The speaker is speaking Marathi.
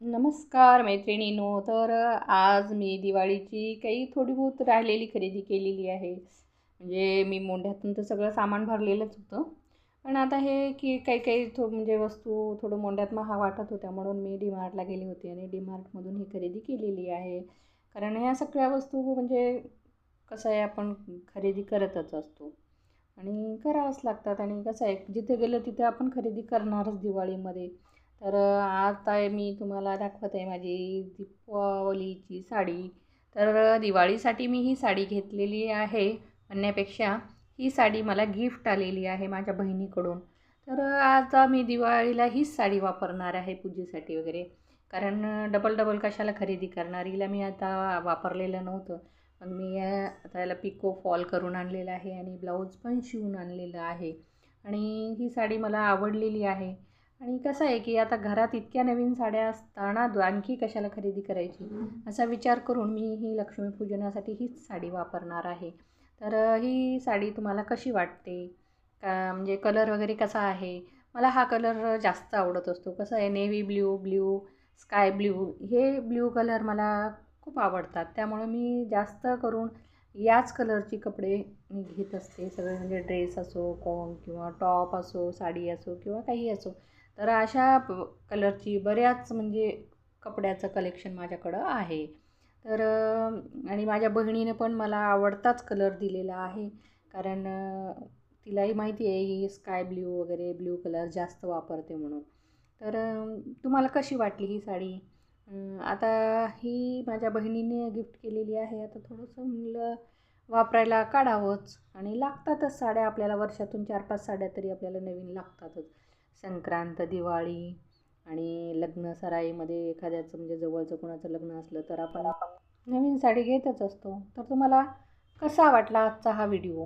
नमस्कार मैत्रिणींनो. तर आज मी दिवाळीची काही थोडी बहुत राहिलेली खरेदी केलेली आहे. म्हणजे मी मोंढ्यातून तर सगळं सामान भरलेलंच होतं. पण आता हे की काही म्हणजे वस्तू थोडं मोंढ्यात महाग वाटत होत्या, म्हणून मी डीमार्टला गेले होते आणि डीमार्टमधून ही खरेदी केलेली आहे. कारण ह्या सगळ्या वस्तू म्हणजे कसं आहे, आपण खरेदी करतच असतो आणि करावंच लागतात. आणि कसं आहे, जिथे गेलं तिथे आपण खरेदी करणारच दिवाळीमध्ये. तर आता मी तुम्हाला दाखवत आहे माझी दीपावलीची साडी. तर दिवाळीसाठी मी ही साडी घेतलेली आहे म्हणण्यापेक्षा ही साडी मला गिफ्ट आलेली आहे माझ्या बहिणीकडून. तर आता मी दिवाळीला हीच साडी वापरणार आहे पूजेसाठी वगैरे. कारण डबल डबल कशाला खरेदी करणार, हिला मी आता वापरलेलं नव्हतं. पण मी आता याला पिको फॉल करून आणलेलं आहे आणि ब्लाऊज पण शिवून आणलेलं आहे. आणि ही साडी मला आवडलेली आहे. आणि कसं आहे की आता घरात इतक्या नवीन साड्या असताना आणखी कशाला खरेदी करायची, असा विचार करून मी ही लक्ष्मीपूजनासाठी हीच साडी वापरणार आहे. तर ही साडी तुम्हाला कशी वाटते का, म्हणजे कलर वगैरे कसा आहे? मला हा कलर जास्त आवडत असतो. कसं आहे, नेव्ही ब्ल्यू, स्काय ब्ल्यू, हे ब्ल्यू कलर मला खूप आवडतात. त्यामुळे मी जास्त करून याच कलरची कपडे मी घेत असते सगळे. म्हणजे ड्रेस असो किंवा टॉप असो, साडी असो किंवा काही असो. तर अशा कलरची बऱ्याच म्हणजे कपड्याचं कलेक्शन माझ्याकडं आहे. तर आणि माझ्या बहिणीने पण मला आवडताच कलर दिलेला आहे. कारण तिलाही माहिती आहे ही स्काय ब्ल्यू वगैरे ब्ल्यू कलर जास्त वापरते म्हणून. तर तुम्हाला कशी वाटली ही साडी? आता ही माझ्या बहिणीने गिफ्ट केलेली आहे. आता थोडंसं म्हणलं वापरायला काढावंच. आणि लागतातच साड्या आपल्याला, वर्षातून 4-5 साड्या तरी आपल्याला नवीन लागतातच. संक्रांत, दिवाळी आणि लग्न सराईमध्ये एखाद्याचं म्हणजे जवळचं कोणाचं लग्न असलं तर आपण नवीन साडी घेतच असतो. तर तुम्हाला कसा वाटला आजचा हा व्हिडिओ?